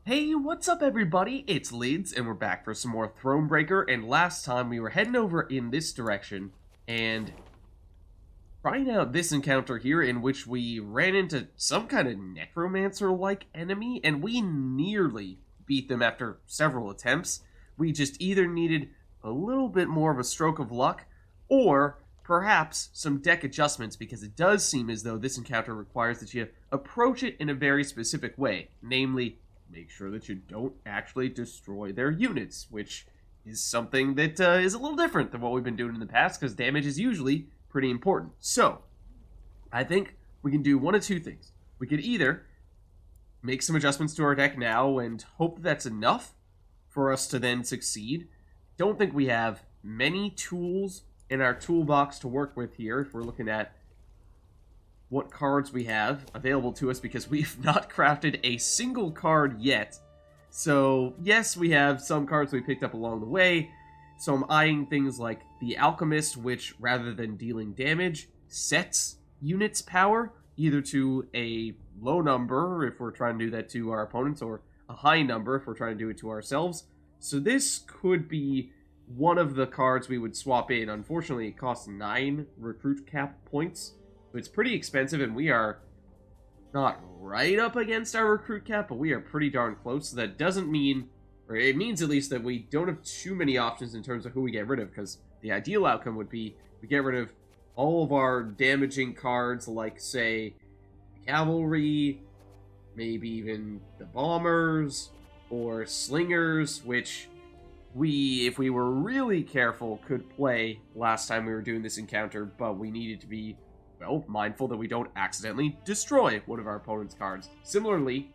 Hey, what's up everybody? It's Lyds, and we're back for some more Thronebreaker, and last time we were heading over in this direction, and trying out this encounter here in which we ran into some kind of necromancer-like enemy, and we nearly beat them after several attempts. We just either needed a little bit more of a stroke of luck, or perhaps some deck adjustments, because it does seem as though this encounter requires that you approach it in a very specific way, namely make sure that you don't actually destroy their units, which is something that is a little different than what we've been doing in the past, because damage is usually pretty important. So, I think we can do one of two things. We could either make some adjustments to our deck now and hope that's enough for us to then succeed. Don't think we have many tools in our toolbox to work with here if we're looking at what cards we have available to us, because we've not crafted a single card yet. So, yes, we have some cards we picked up along the way. So I'm eyeing things like the Alchemist, which, rather than dealing damage, sets units' power, either to a low number, if we're trying to do that to our opponents, or a high number, if we're trying to do it to ourselves. So this could be one of the cards we would swap in. Unfortunately, it costs 9 recruit cap points. So it's pretty expensive, and we are not right up against our recruit cap, but we are pretty darn close. So that doesn't mean, or it means at least, that we don't have too many options in terms of who we get rid of, because the ideal outcome would be we get rid of all of our damaging cards, like, say, cavalry, maybe even the bombers, or slingers, which we, if we were really careful, could play last time we were doing this encounter, but we needed to be, well, mindful that we don't accidentally destroy one of our opponent's cards. Similarly,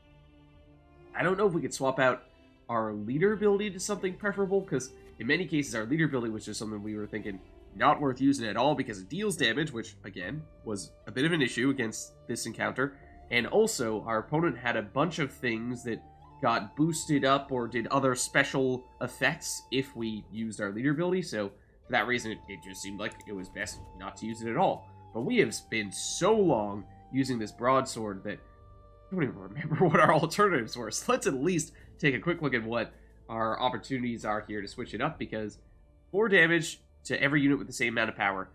I don't know if we could swap out our leader ability to something preferable, because in many cases our leader ability was just something we were thinking not worth using at all because it deals damage, which, again, was a bit of an issue against this encounter. And also, our opponent had a bunch of things that got boosted up or did other special effects if we used our leader ability, so for that reason it just seemed like it was best not to use it at all. But we have been so long using this broadsword that I don't even remember what our alternatives were. So let's at least take a quick look at what our opportunities are here to switch it up, because 4 damage to every unit with the same amount of power.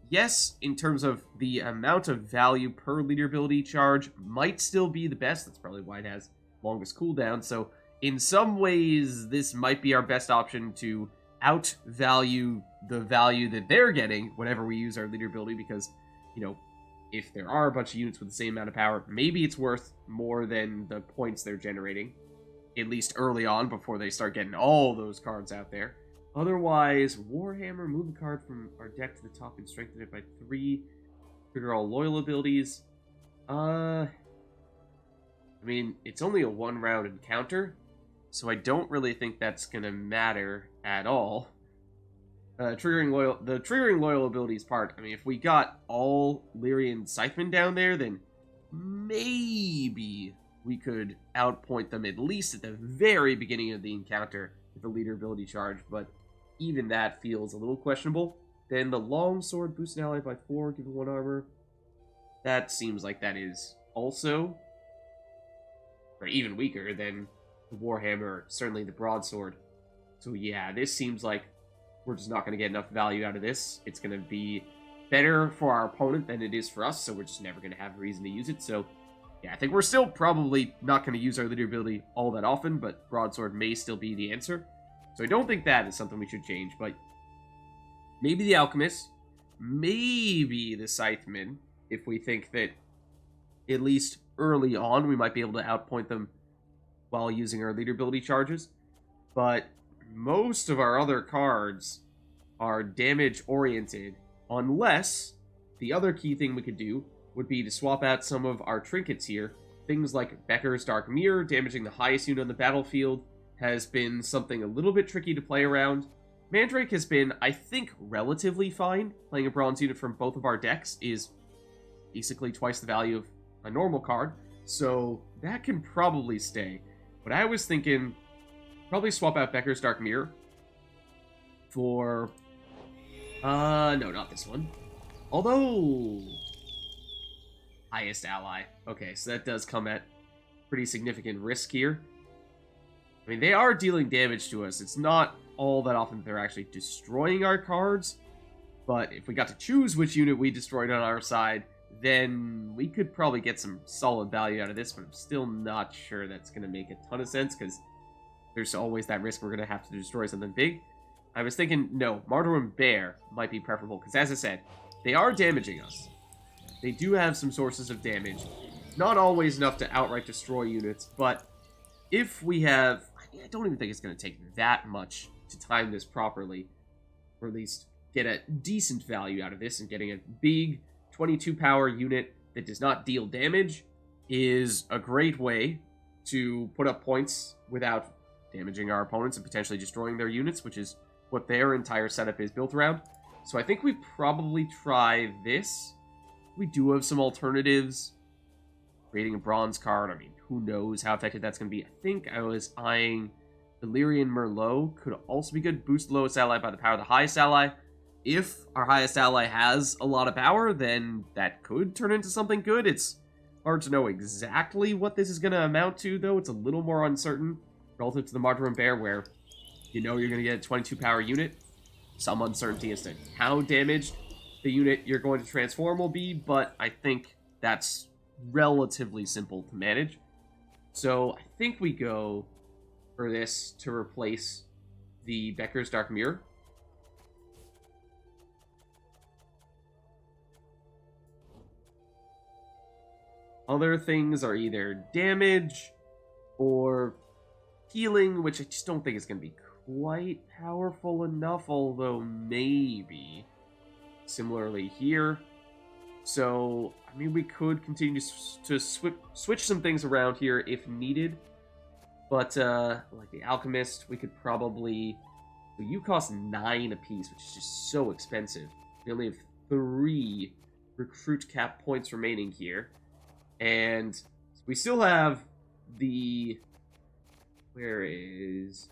Yes, in terms of the amount of value per leader ability charge, might still be the best. That's probably why it has longest cooldown. So in some ways, this might be our best option to outvalue the value that they're getting whenever we use our leader ability, because, you know, if there are a bunch of units with the same amount of power, maybe it's worth more than the points they're generating, at least early on, before they start getting all those cards out there. Otherwise, Warhammer, move a card from our deck to the top and strengthen it by 3. Trigger all loyal abilities. I mean, it's only a 1-round encounter, so I don't really think that's gonna matter at all. The triggering loyal abilities part, I mean, if we got all Lyria and Scythemen down there, then maybe we could outpoint them at least at the very beginning of the encounter with the leader ability charge, but even that feels a little questionable. Then the longsword boosts an ally by 4, given 1 armor. That seems like that is also, or even weaker than the Warhammer, certainly the broadsword. So yeah, this seems like we're just not going to get enough value out of this. It's going to be better for our opponent than it is for us, so we're just never going to have a reason to use it. So yeah, I think we're still probably not going to use our leader ability all that often, but broadsword may still be the answer. So I don't think that is something we should change, but maybe the Alchemist, maybe the Scythemen, if we think that at least early on we might be able to outpoint them while using our leader ability charges. But most of our other cards are damage oriented, unless the other key thing we could do would be to swap out some of our trinkets here. Things like Becker's Dark Mirror, damaging the highest unit on the battlefield, has been something a little bit tricky to play around. Mandrake has been, I think, relatively fine. Playing a bronze unit from both of our decks is basically twice the value of a normal card, so that can probably stay. But I was thinking probably swap out Becker's Dark Mirror for no, not this one. Although highest ally. Okay, so that does come at pretty significant risk here. I mean, they are dealing damage to us. It's not all that often they're actually destroying our cards, but if we got to choose which unit we destroyed on our side, then we could probably get some solid value out of this, but I'm still not sure that's going to make a ton of sense, because there's always that risk we're going to have to destroy something big. I was thinking, no, Martyr and Bear might be preferable, because as I said, they are damaging us. They do have some sources of damage. Not always enough to outright destroy units, but if we have... I don't even think it's going to take that much to time this properly, or at least get a decent value out of this, and getting a big 22 power unit that does not deal damage is a great way to put up points without damaging our opponents and potentially destroying their units, which is what their entire setup is built around. So I think we probably try this. We do have some alternatives. Creating a bronze card, I mean, who knows how effective that's going to be. I think I was eyeing the Lyria and Merlot could also be good. Boost the lowest ally by the power of the highest ally. If our highest ally has a lot of power, then that could turn into something good. It's hard to know exactly what this is going to amount to, though. It's a little more uncertain relative to the Martyr and Bear, where you know you're going to get a 22 power unit. Some uncertainty as to how damaged the unit you're going to transform will be, but I think that's relatively simple to manage. So I think we go for this to replace the Becker's Dark Mirror. Other things are either damage or healing, which I just don't think is going to be quite powerful enough, although maybe. Similarly here. So, I mean, we could continue to switch some things around here if needed. But, like the Alchemist, we could probably... Well, you cost 9 apiece, which is just so expensive. We only have 3 recruit cap points remaining here. And we still have the... Where is...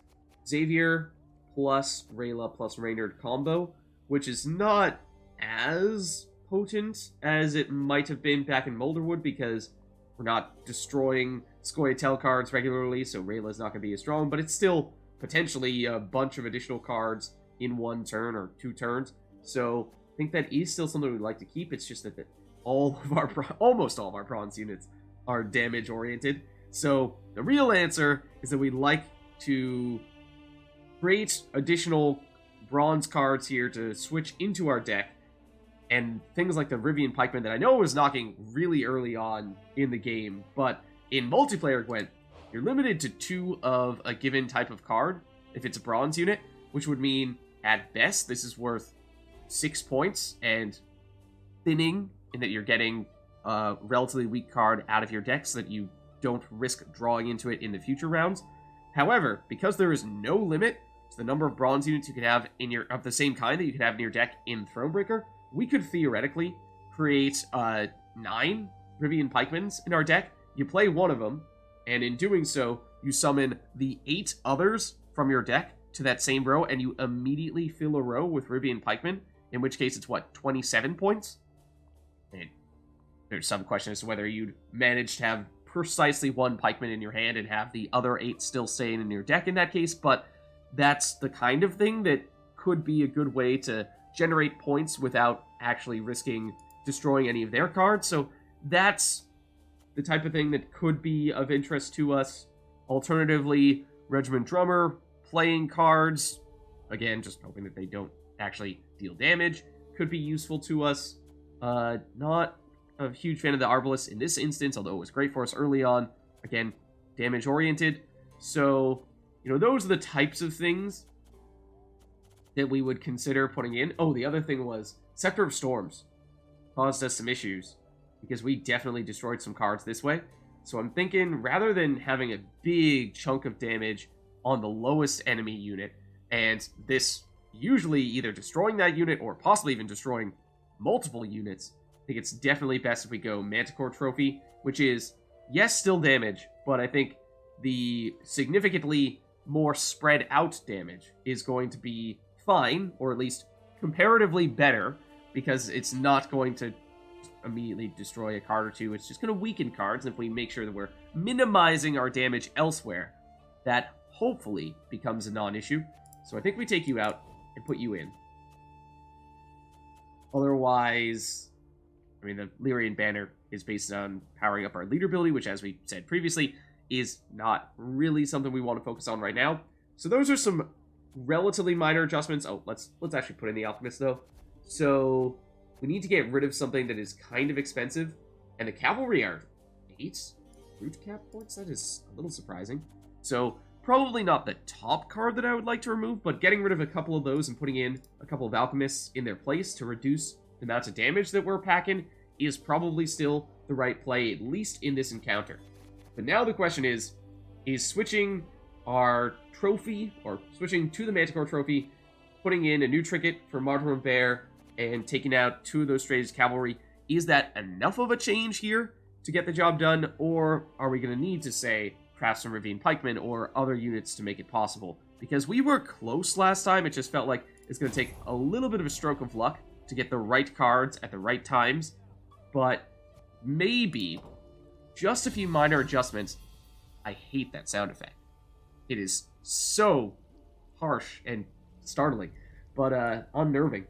Xavier plus Rayla plus Reynard combo, which is not as potent as it might have been back in Molderwood, because we're not destroying Scoia'tael cards regularly, so Rayla's not going to be as strong, but it's still potentially a bunch of additional cards in 1 turn or 2 turns. So I think that is still something we'd like to keep. It's just that almost all of our bronze units are damage oriented. So the real answer is that we'd like to create additional bronze cards here to switch into our deck, and things like the Rivian Pikeman that I know was knocking really early on in the game, but in multiplayer Gwent, you're limited to 2 of a given type of card if it's a bronze unit, which would mean at best this is worth 6 points and thinning in that you're getting a relatively weak card out of your deck so that you don't risk drawing into it in the future rounds. However, because there is no limit to the number of bronze units you could have of the same kind that you could have in your deck in Thronebreaker, we could theoretically create 9 Rivian Pikemans in our deck. You play one of them, and in doing so, you summon the 8 others from your deck to that same row, and you immediately fill a row with Rivian Pikemen, in which case it's, 27 points? And there's some question as to whether you'd manage to have precisely 1 Pikeman in your hand and have the other 8 still staying in your deck in that case, but that's the kind of thing that could be a good way to generate points without actually risking destroying any of their cards. So that's the type of thing that could be of interest to us. Alternatively, Regiment Drummer, playing cards, again, just hoping that they don't actually deal damage, could be useful to us. Not a huge fan of the Arbalest in this instance, although it was great for us early on. Again, damage-oriented. So, those are the types of things that we would consider putting in. Oh, the other thing was Scepter of Storms caused us some issues because we definitely destroyed some cards this way. So I'm thinking rather than having a big chunk of damage on the lowest enemy unit, and this usually either destroying that unit or possibly even destroying multiple units, I think it's definitely best if we go Manticore Trophy, which is, yes, still damage, but I think the significantly more spread out damage is going to be fine, or at least comparatively better, because it's not going to immediately destroy a card or 2. It's just going to weaken cards, and if we make sure that we're minimizing our damage elsewhere, that hopefully becomes a non-issue. So I think we take you out and put you in. Otherwise, I mean, the Lyrian banner is based on powering up our leader ability, which, as we said previously, is not really something we want to focus on right now. So those are some relatively minor adjustments. Oh, let's actually put in the Alchemist, though. So we need to get rid of something that is kind of expensive, and the cavalry are 8 root cap points. That is a little surprising. So probably not the top card that I would like to remove, but getting rid of a couple of those and putting in a couple of Alchemists in their place to reduce the amount of damage that we're packing is probably still the right play, at least in this encounter. But now the question is switching our trophy, or switching to the Manticore trophy, putting in a new trinket for Martyr and Bear, and taking out 2 of those Stray's cavalry, is that enough of a change here to get the job done, or are we going to need to, say, craft some Ravine Pikemen or other units to make it possible? Because we were close last time, it just felt like it's going to take a little bit of a stroke of luck to get the right cards at the right times, but maybe just a few minor adjustments. I hate that sound effect. It is so harsh and startling, but unnerving.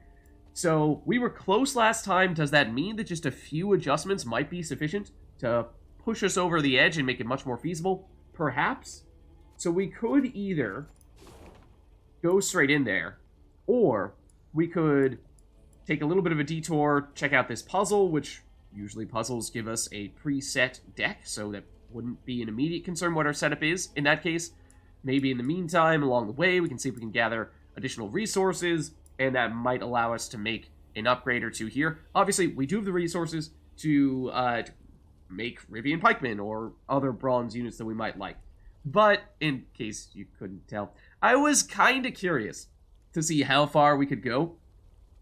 So we were close last time. Does that mean that just a few adjustments might be sufficient to push us over the edge and make it much more feasible? Perhaps. So we could either go straight in there, or we could take a little bit of a detour, check out this puzzle, which usually puzzles give us a preset deck, so that wouldn't be an immediate concern what our setup is in that case. Maybe in the meantime, along the way, we can see if we can gather additional resources, and that might allow us to make an upgrade or 2 here. Obviously, we do have the resources to make Rivian Pikemen or other bronze units that we might like. But, in case you couldn't tell, I was kind of curious to see how far we could go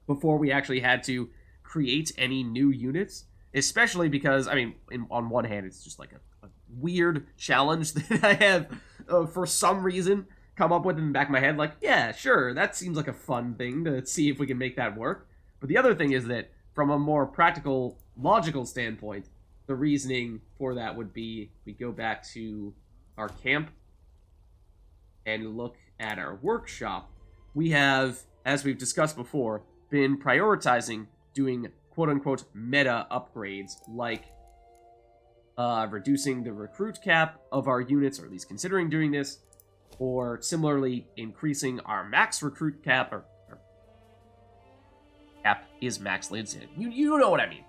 before we actually had to create any new units. Especially because, I mean, on one hand, it's just like a weird challenge that I have, for some reason, come up with in the back of my head. Like, yeah, sure, that seems like a fun thing to see if we can make that work. But the other thing is that, from a more practical, logical standpoint, the reasoning for that would be we go back to our camp and look at our workshop. We have, as we've discussed before, been prioritizing doing quote-unquote meta upgrades, like reducing the recruit cap of our units, or at least considering doing this, or similarly increasing our max recruit cap, or cap is max lids. You know what I mean.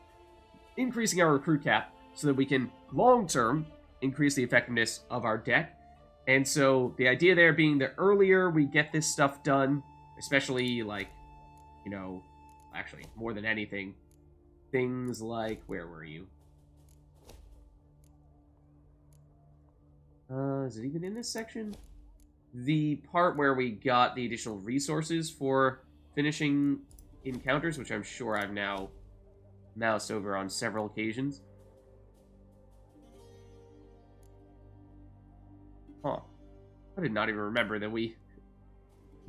Increasing our recruit cap so that we can long-term increase the effectiveness of our deck. And so the idea there being that earlier we get this stuff done, especially like, you know, actually more than anything, things like, where were you? Is it even in this section? The part where we got the additional resources for finishing encounters, which I'm sure I've now moused over on several occasions. Huh. I did not even remember that we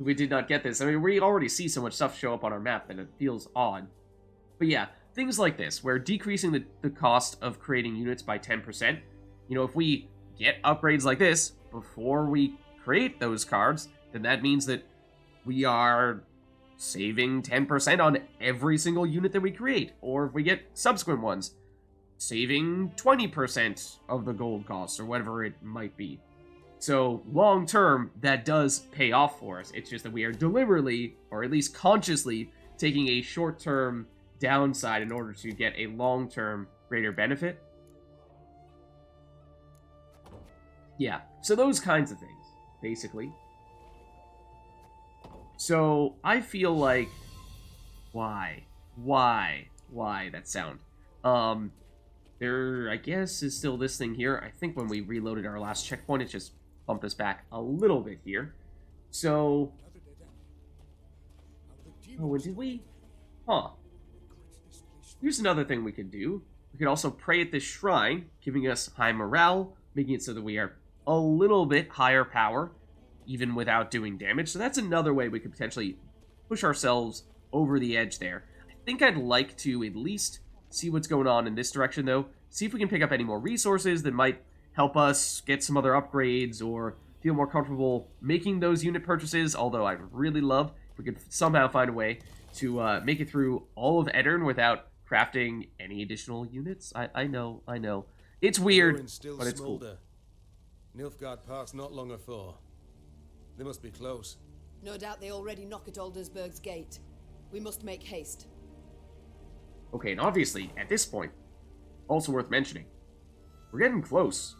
did not get this. I mean, we already see so much stuff show up on our map that it feels odd. But yeah, things like this, where decreasing the cost of creating units by 10%, you know, if we get upgrades like this before we create those cards, then that means that we are saving 10% on every single unit that we create. Or if we get subsequent ones, saving 20% of the gold cost, or whatever it might be. So, long term, that does pay off for us. It's just that we are deliberately, or at least consciously, taking a short-term downside in order to get a long-term greater benefit. Yeah, so those kinds of things, basically. So, I feel like... Why that sound? There, I guess, is still this thing here. I think when we reloaded our last checkpoint, it just bumped us back a little bit here. So... Oh, did we? Huh. Here's another thing we could do. We could also pray at this shrine, giving us high morale, making it so that we are a little bit higher power, even without doing damage. So that's another way we could potentially push ourselves over the edge there. I think I'd like to at least see what's going on in this direction, though. See if we can pick up any more resources that might help us get some other upgrades, or feel more comfortable making those unit purchases, although I'd really love if we could somehow find a way to make it through all of Edirn without crafting any additional units. I know. It's weird, but it's cool. Nilfgaard passed not long afore. They must be close. No doubt they already knock at Aldersberg's gate. We must make haste. Okay, and obviously, at this point, also worth mentioning, we're getting close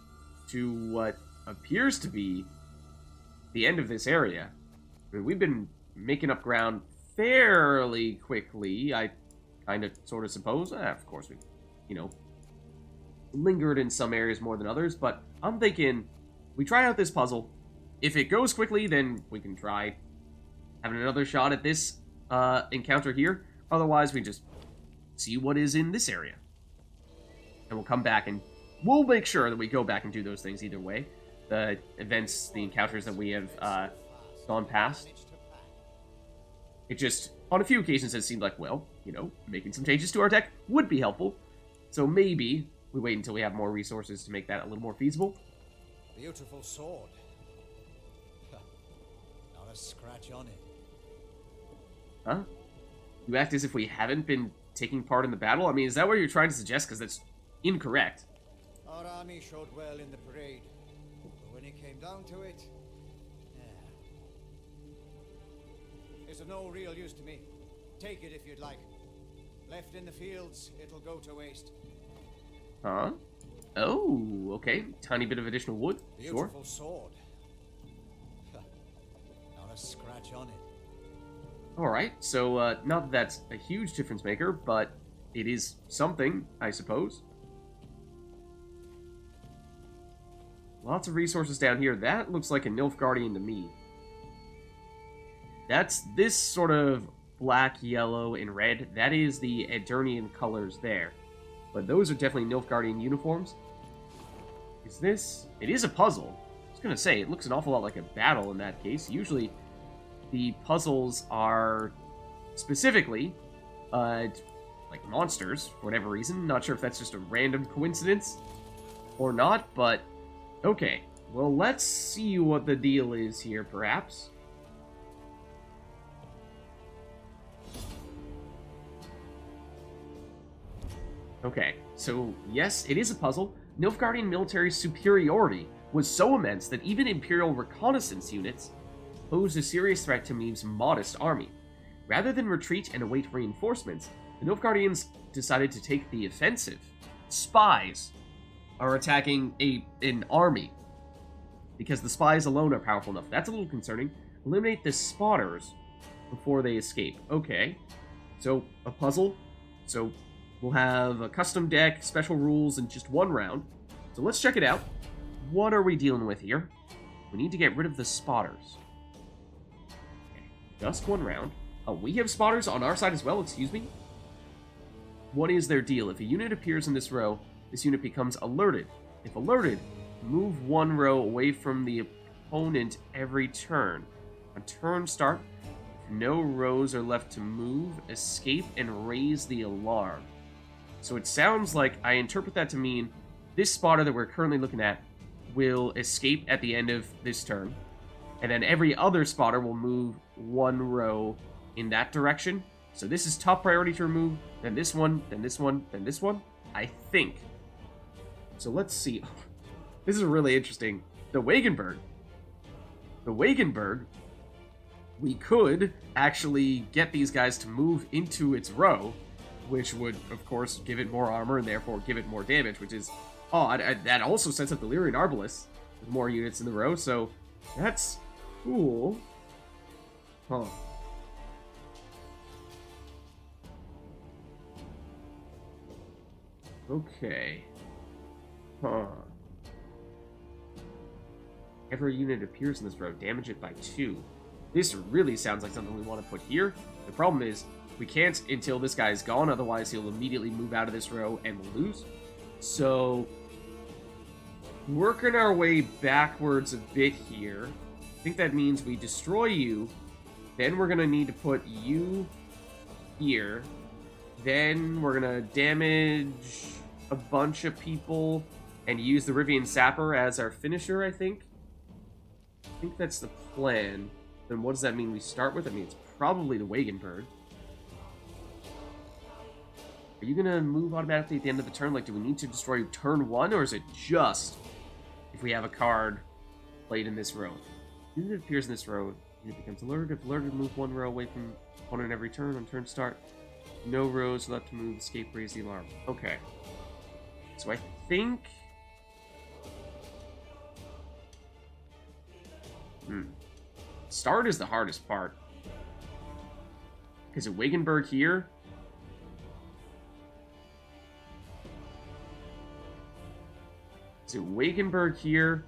to what appears to be the end of this area. I mean, we've been making up ground fairly quickly, I kind of, sort of suppose. Of course, we, lingered in some areas more than others, but I'm thinking we try out this puzzle. If it goes quickly, then we can try having another shot at this encounter here. Otherwise, we just see what is in this area. And we'll come back and we'll make sure that we go back and do those things either way. The events, the encounters that we have gone past. It just, on a few occasions, has seemed like, well, making some changes to our deck would be helpful. So maybe we wait until we have more resources to make that a little more feasible. Beautiful sword. Not a scratch on it. Huh? You act as if we haven't been taking part in the battle? I mean, is that what you're trying to suggest? Because that's incorrect. Our army showed well in the parade, but when it came down to it, it's of no real use to me. Take it if you'd like. Left in the fields, it'll go to waste. Huh? Oh, okay. Tiny bit of additional wood. Sure. Beautiful sword. Not a scratch on it. Alright, so not that that's a huge difference maker, but it is something, I suppose. Lots of resources down here. That looks like a Nilfgaardian to me. That's this sort of black, yellow, and red. That is the Edirnian colors there. But those are definitely Nilfgaardian uniforms. Is this... It is a puzzle. I was going to say, it looks an awful lot like a battle in that case. Usually, the puzzles are specifically, like monsters, for whatever reason. Not sure if that's just a random coincidence or not, but... Okay, well, let's see what the deal is here, perhaps. Okay, so yes, it is a puzzle. Nilfgaardian military superiority was so immense that even Imperial reconnaissance units posed a serious threat to Meve's modest army. Rather than retreat and await reinforcements, the Nilfgaardians decided to take the offensive. Spies are attacking an army because the spies alone are powerful enough. That's a little concerning. Eliminate the spotters before they escape. Okay, so a puzzle. So we'll have a custom deck, special rules, and just one round. So let's check it out. What are we dealing with here? We need to get rid of the spotters. Okay, just one round. Oh, we have spotters on our side as well, excuse me? What is their deal? If a unit appears in this row, this unit becomes alerted. If alerted, move one row away from the opponent every turn. On turn start, if no rows are left to move, escape and raise the alarm. So it sounds like I interpret that to mean this spotter that we're currently looking at will escape at the end of this turn, and then every other spotter will move one row in that direction. So this is top priority to remove, then this one, then this one, then this one, I think. So let's see. This is really interesting. The Wagenburg, we could actually get these guys to move into its row, which would, of course, give it more armor and therefore give it more damage, which is odd. That also sets up the Lyria and Rivia with more units in the row, so that's cool. Huh. Okay. Huh. Every unit appears in this row, damage it by 2. This really sounds like something we want to put here. The problem is, we can't until this guy is gone, otherwise he'll immediately move out of this row and we'll lose. So, working our way backwards a bit here, I think that means we destroy you, then we're going to need to put you here, then we're going to damage a bunch of people and use the Rivian Sapper as our finisher, I think. I think that's the plan. Then what does that mean we start with? I mean, it's probably the Wagenberg. Are you gonna move automatically at the end of the turn? Like, do we need to destroy turn 1, or is it just if we have a card played in this row? Unit that appears in this row, unit becomes alerted. If alerted, move 1 row away from opponent every turn on turn start. No rows left to move, escape, raise the alarm. Okay. So I think... Start is the hardest part. Because at Wagenberg here... So Wagenberg here,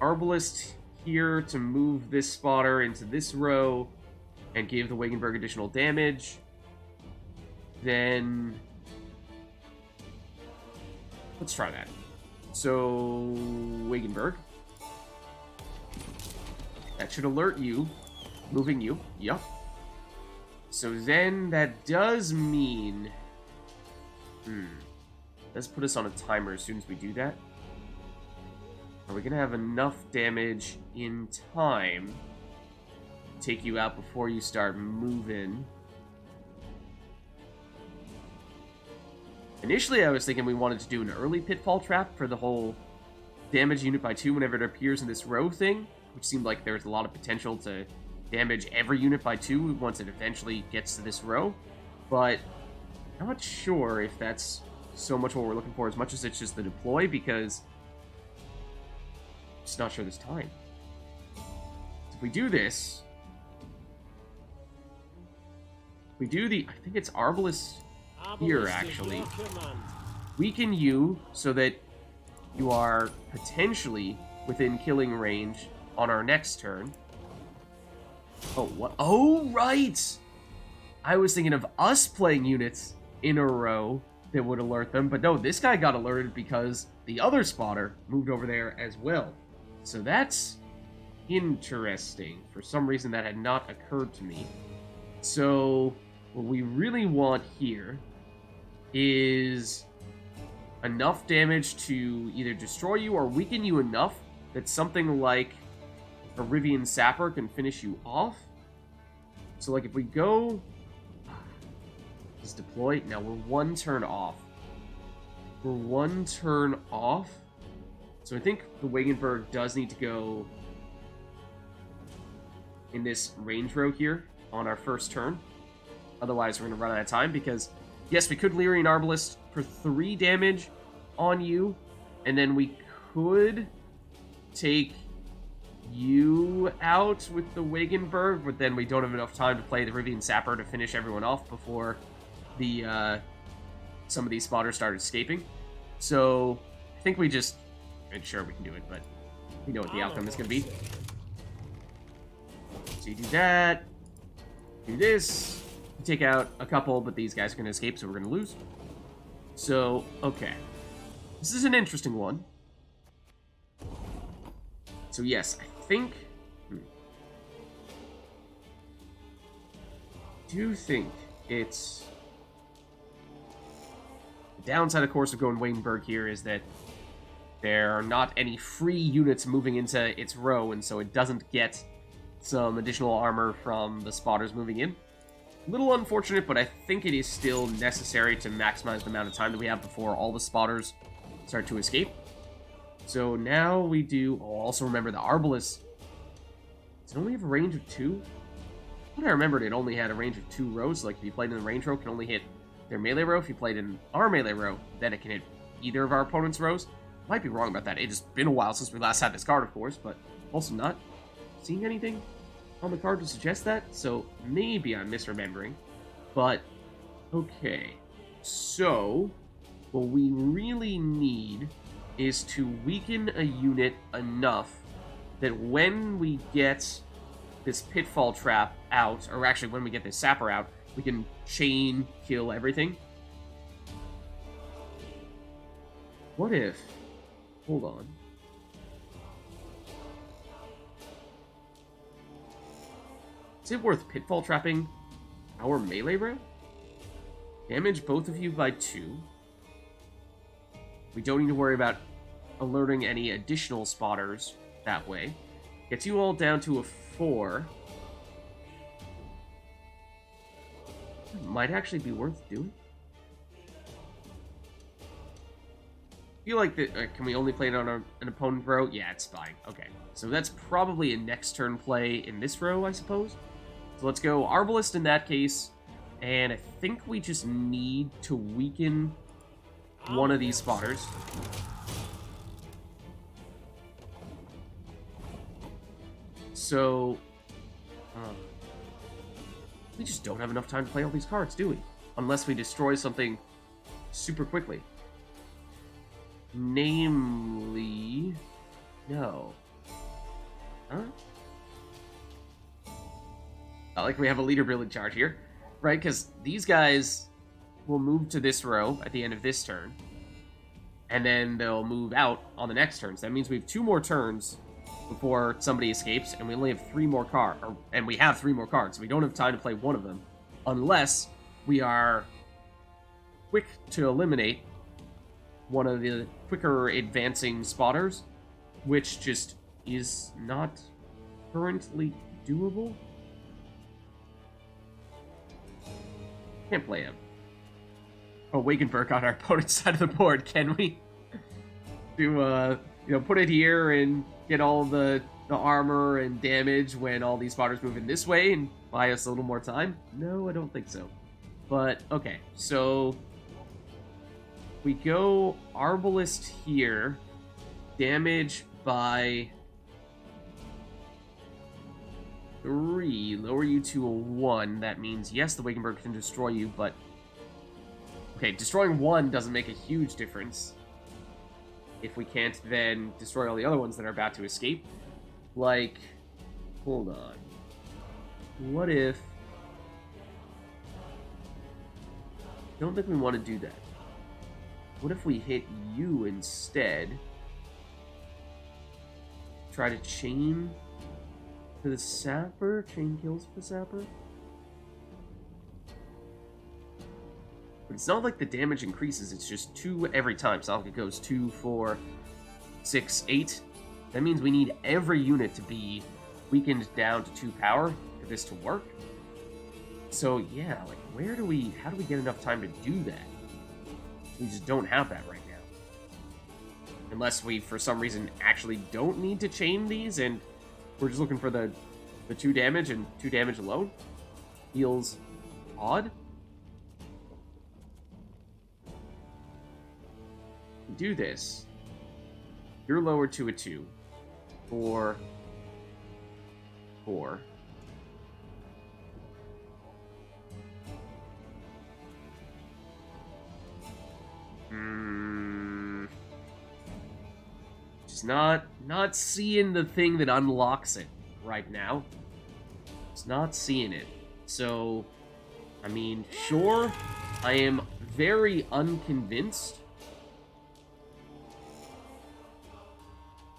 Arbalist here to move this spotter into this row and give the Wagenberg additional damage. Then let's try that. So Wagenberg. That should alert you. Moving you. Yup. So then that does mean... Let's put us on a timer as soon as we do that. Are we going to have enough damage in time to take you out before you start moving? Initially, I was thinking we wanted to do an early pitfall trap for the whole damage unit by 2 whenever it appears in this row thing, which seemed like there was a lot of potential to damage every unit by 2 once it eventually gets to this row. But I'm not sure if that's so much what we're looking for as much as it's just the deploy, because... Just not sure there's time. So if we do this, we do the, I think it's Arbalist here actually. Weaken you so that you are potentially within killing range on our next turn. Oh, what? Oh, right! I was thinking of us playing units in a row that would alert them, but no, this guy got alerted because the other spotter moved over there as well. So that's interesting. For some reason that had not occurred to me. So what we really want here is enough damage to either destroy you or weaken you enough that something like a Rivian Sapper can finish you off. So like if we go... Just deploy. Now we're 1 turn off. We're 1 turn off. So I think the Wagenberg does need to go in this range row here on our first turn. Otherwise, we're going to run out of time because, yes, we could Lyria and Arbalist for 3 damage on you, and then we could take you out with the Wagenberg, but then we don't have enough time to play the Rivian Sapper to finish everyone off before the some of these spotters start escaping. So I think we just... And sure, we can do it, but we know what the outcome is going to be. So you do that, do this, you take out a couple, but these guys are going to escape, so we're going to lose. So, okay. This is an interesting one. So yes, I think... I do think it's... The downside, of course, of going Wagenberg here is that there are not any free units moving into its row, and so it doesn't get some additional armor from the spotters moving in. A little unfortunate, but I think it is still necessary to maximize the amount of time that we have before all the spotters start to escape. So now we do... Oh, also remember the Arbalist. Does it only have a range of 2? I thought I remembered it only had a range of 2 rows. Like, if you played in the range row, it can only hit their melee row. If you played in our melee row, then it can hit either of our opponent's rows. Might be wrong about that. It's been a while since we last had this card, of course, but also not seeing anything on the card to suggest that, so maybe I'm misremembering. But, okay. So, what we really need is to weaken a unit enough that when we get this Pitfall Trap out, or actually when we get this Sapper out, we can chain kill everything. What if... Hold on. Is it worth Pitfall Trapping our melee row? Damage both of you by 2. We don't need to worry about alerting any additional spotters that way. Gets you all down to a 4. Might actually be worth doing. I feel like that. Can we only play it on an opponent row? Yeah, it's fine. Okay, so that's probably a next turn play in this row, I suppose. So let's go Arbalest in that case, and I think we just need to weaken one of these spotters. So, we just don't have enough time to play all these cards, do we? Unless we destroy something super quickly. Namely... No. Huh? Not like we have a leader building charge here, right? Because these guys will move to this row at the end of this turn, and then they'll move out on the next turn. So that means we have 2 more turns before somebody escapes, and we only have 3 more cards. And we have 3 more cards, so we don't have time to play one of them, unless we are quick to eliminate one of the quicker advancing spotters, which just is not currently doable. Can't play him. Oh, Wagenberg on our opponent's side of the board, can we? Do, put it here and get all the armor and damage when all these spotters move in this way and buy us a little more time? No, I don't think so. But, okay, so... we go Arbalest here, damage by 3, lower you to a 1. That means, yes, the Wagenberg can destroy you, but... okay, destroying 1 doesn't make a huge difference. If we can't then destroy all the other ones that are about to escape. Like, hold on. What if... don't think we want to do that. What if we hit you instead? Try to chain to the sapper? Chain kills for the sapper? But it's not like the damage increases, it's just 2 every time. It's not like it goes 2, 4, 6, 8. That means we need every unit to be weakened down to 2 power for this to work. So yeah, like how do we get enough time to do that? We just don't have that right now. Unless we, for some reason, actually don't need to chain these, and we're just looking for the 2 damage and 2 damage alone. Feels odd. We do this. You're lowered to a 2. 4. 4. Just not seeing the thing that unlocks it right now. Just not seeing it. So, I mean, sure, I am very unconvinced.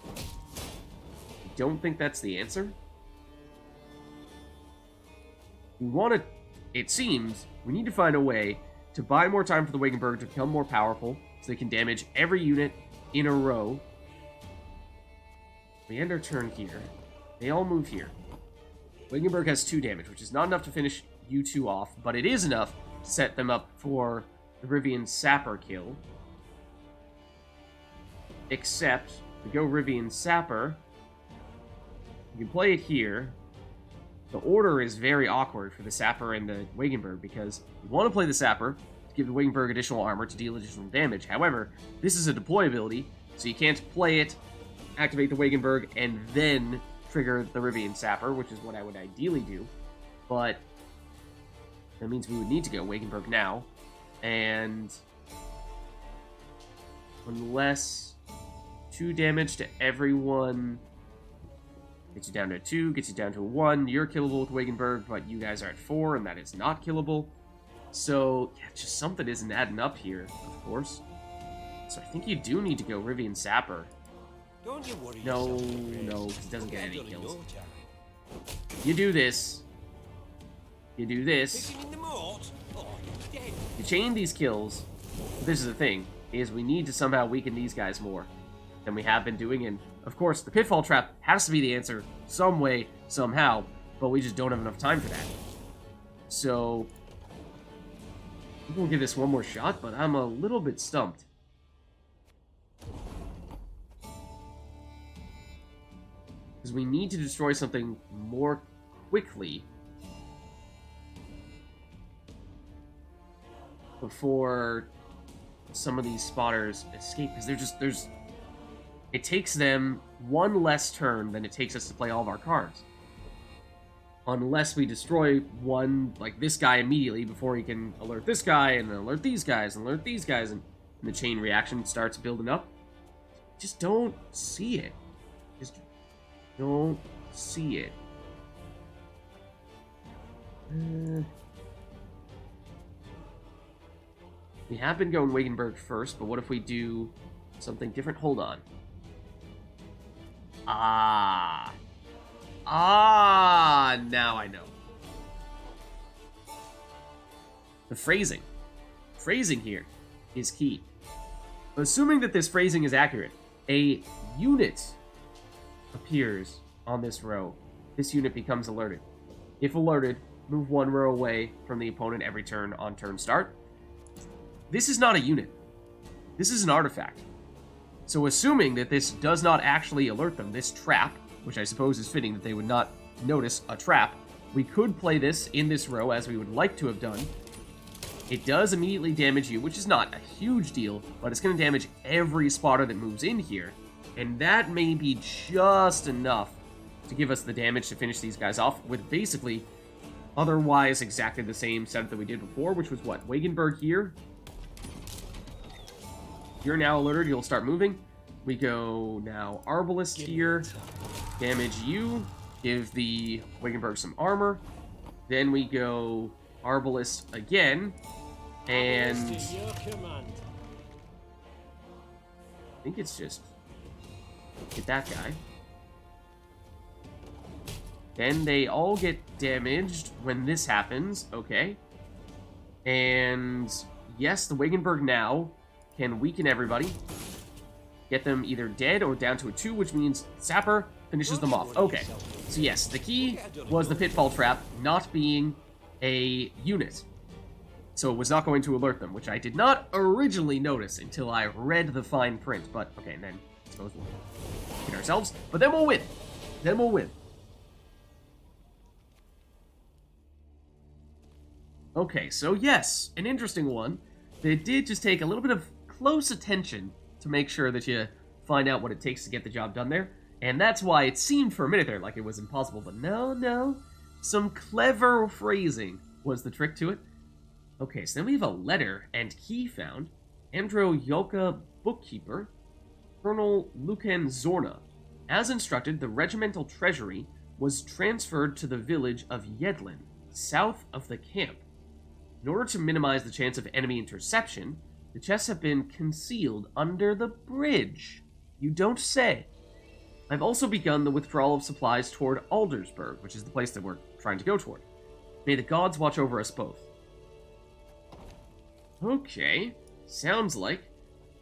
I don't think that's the answer. We want to... it seems we need to find a way to buy more time for the Wagenberg to become more powerful, so they can damage every unit in a row. We end our turn here. They all move here. Wagenberg has 2 damage, which is not enough to finish you 2 off, but it is enough to set them up for the Rivian Sapper kill. Except, we go Rivian Sapper. You can play it here. The order is very awkward for the Sapper and the Wagenberg, because you want to play the Sapper to give the Wagenberg additional armor to deal additional damage. However, this is a deploy ability, so you can't play it, activate the Wagenberg, and then trigger the Rivian Sapper, which is what I would ideally do. But that means we would need to go Wagenberg now, and unless 2 damage to everyone gets you down to 2, gets you down to 1. You're killable with Wagenberg, but you guys are at 4, and that is not killable. So, yeah, just something isn't adding up here, of course. So I think you do need to go Rivian Sapper. Don't you worry No, because it doesn't get any kills. You do this. You do this. You chain these kills. But this is the thing, is we need to somehow weaken these guys more than we have been doing, and Of course, the pitfall trap has to be the answer some way, somehow, but we just don't have enough time for that. So, we'll give this one more shot, but I'm a little bit stumped. Because we need to destroy something more quickly before some of these spotters escape. Because it takes them one less turn than it takes us to play all of our cards. Unless we destroy one, like this guy, immediately before he can alert this guy, and then alert these guys, and alert these guys, and the chain reaction starts building up. Just don't see it. Just don't see it. We have been going Wagenberg first, but what if we do something different? Hold on. Now I know. The phrasing. Phrasing here is key. Assuming that this phrasing is accurate, a unit appears on this row. This unit becomes alerted. If alerted, move one row away from the opponent every turn on turn start. This is not a unit. This is an artifact. So assuming that this does not actually alert them, this trap, which I suppose is fitting that they would not notice a trap, we could play this in this row as we would like to have done. It does immediately damage you, which is not a huge deal, but it's going to damage every spotter that moves in here. And that may be just enough to give us the damage to finish these guys off with basically otherwise exactly the same setup that we did before, which was what? Wagenberg here. You're now alerted, you'll start moving. We go now Arbalist here. Damage you. Give the Wagenberg some armor. Then we go Arbalist again. And I think it's just get that guy. Then they all get damaged when this happens. Okay. And yes, the Wagenberg now can weaken everybody. Get them either dead or down to a 2, which means Sapper finishes them off. Okay. So yes, the key was the Pitfall Trap not being a unit. So it was not going to alert them, which I did not originally notice until I read the fine print. But, okay, and then I suppose we'll hit ourselves. But then we'll win. Then we'll win. Okay, so yes, an interesting one. They did just take a little bit of close attention to make sure that you find out what it takes to get the job done there. And that's why it seemed for a minute there like it was impossible. But no. Some clever phrasing was the trick to it. Okay, so then we have a letter and key found. Andro Yolka, bookkeeper. Colonel Lucan Zorna. As instructed, the regimental treasury was transferred to the village of Yedlin, south of the camp. In order to minimize the chance of enemy interception, the chests have been concealed under the bridge. You don't say. I've also begun the withdrawal of supplies toward Aldersburg, which is the place that we're trying to go toward. May the gods watch over us both. Okay, sounds like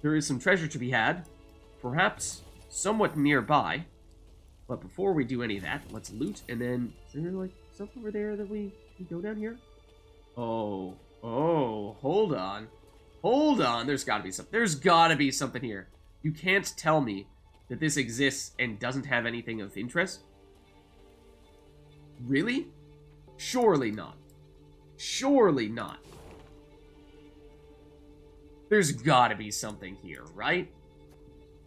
there is some treasure to be had, perhaps somewhat nearby. But before we do any of that, let's loot, and then, is there like stuff over there that we can go down here? Oh, hold on. Hold on, there's gotta be something here. You can't tell me that this exists and doesn't have anything of interest? Really? Surely not. Surely not. There's gotta be something here, right?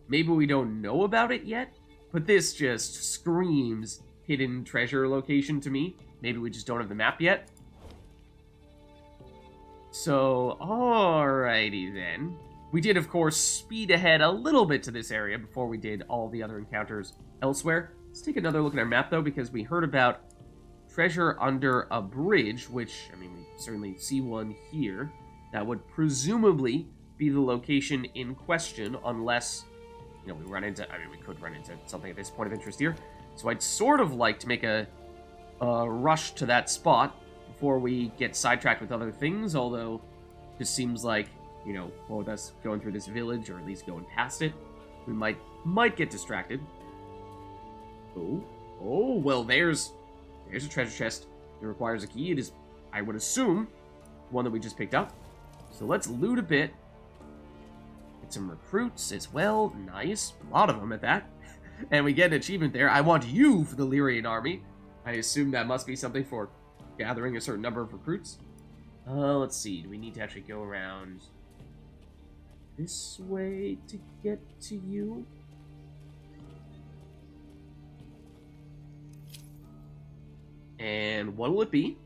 Maybe we don't know about it yet, but this just screams hidden treasure location to me. Maybe we just don't have the map yet. So, alrighty then. We did, of course, speed ahead a little bit to this area before we did all the other encounters elsewhere. Let's take another look at our map, though, because we heard about treasure under a bridge, which, I mean, we certainly see one here. That would presumably be the location in question, unless, we run into, we could run into something at this point of interest here. So I'd sort of like to make a rush to that spot before we get sidetracked with other things, although it just seems like, with us going through this village, or at least going past it, we might get distracted. Oh, well, there's a treasure chest. It requires a key. It is, I would assume, one that we just picked up. So let's loot a bit. Get some recruits as well. Nice. A lot of them at that. And we get an achievement there. I want you for the Lyrian army. I assume that must be something for gathering a certain number of recruits. Let's see. Do we need to actually go around this way to get to you? And what'll it be?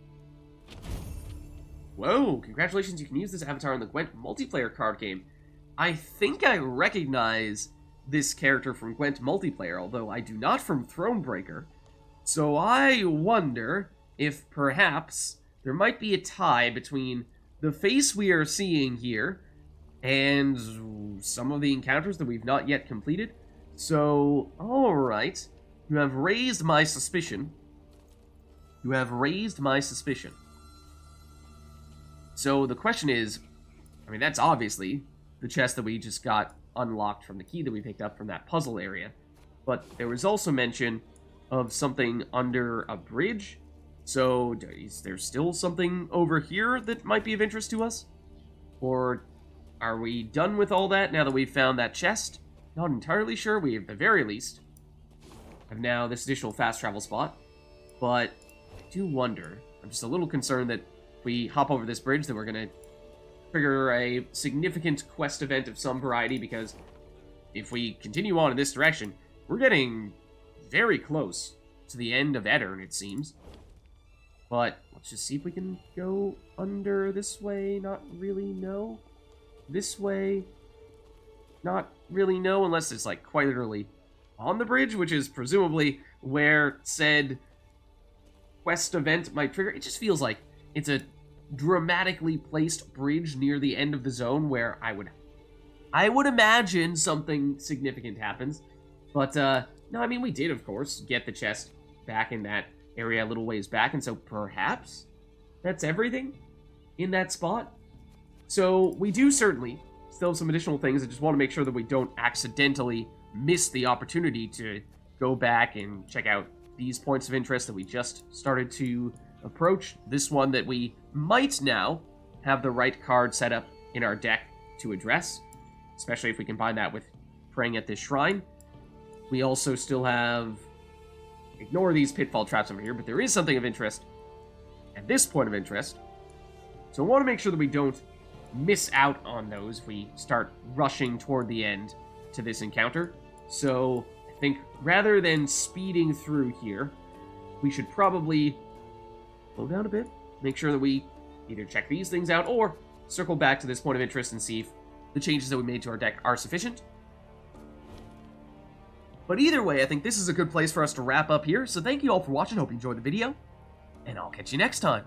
Whoa, congratulations, you can use this avatar in the Gwent multiplayer card game. I think I recognize this character from Gwent multiplayer, although I do not from Thronebreaker. So I wonder if perhaps there might be a tie between the face we are seeing here and some of the encounters that we've not yet completed. So, alright, you have raised my suspicion. You have raised my suspicion. So the question is, I mean, that's obviously the chest that we just got unlocked from the key that we picked up from that puzzle area. But there was also mention of something under a bridge. So is there still something over here that might be of interest to us? Or are we done with all that now that we've found that chest? Not entirely sure. We, at the very least, have now this additional fast travel spot. But I do wonder. I'm just a little concerned that if we hop over this bridge that we're going to trigger a significant quest event of some variety, because if we continue on in this direction, we're getting very close to the end of Eddern, it seems. But let's just see if we can go under this way. Not really, no. This way, not really, no, unless it's like quite literally on the bridge, which is presumably where said quest event might trigger. It just feels like it's a dramatically placed bridge near the end of the zone where I would imagine something significant happens. But no, I mean, we did, of course, get the chest back in that area a little ways back, and so perhaps that's everything in that spot. So we do certainly still have some additional things. I just want to make sure that we don't accidentally miss the opportunity to go back and check out these points of interest that we just started to approach. This one that we might now have the right card set up in our deck to address, especially if we combine that with praying at this shrine. We also still have, ignore these pitfall traps over here, but there is something of interest at this point of interest. So I want to make sure that we don't miss out on those if we start rushing toward the end to this encounter. So I think rather than speeding through here, we should probably slow down a bit, make sure that we either check these things out or circle back to this point of interest and see if the changes that we made to our deck are sufficient. But either way, I think this is a good place for us to wrap up here, so thank you all for watching, hope you enjoyed the video, and I'll catch you next time.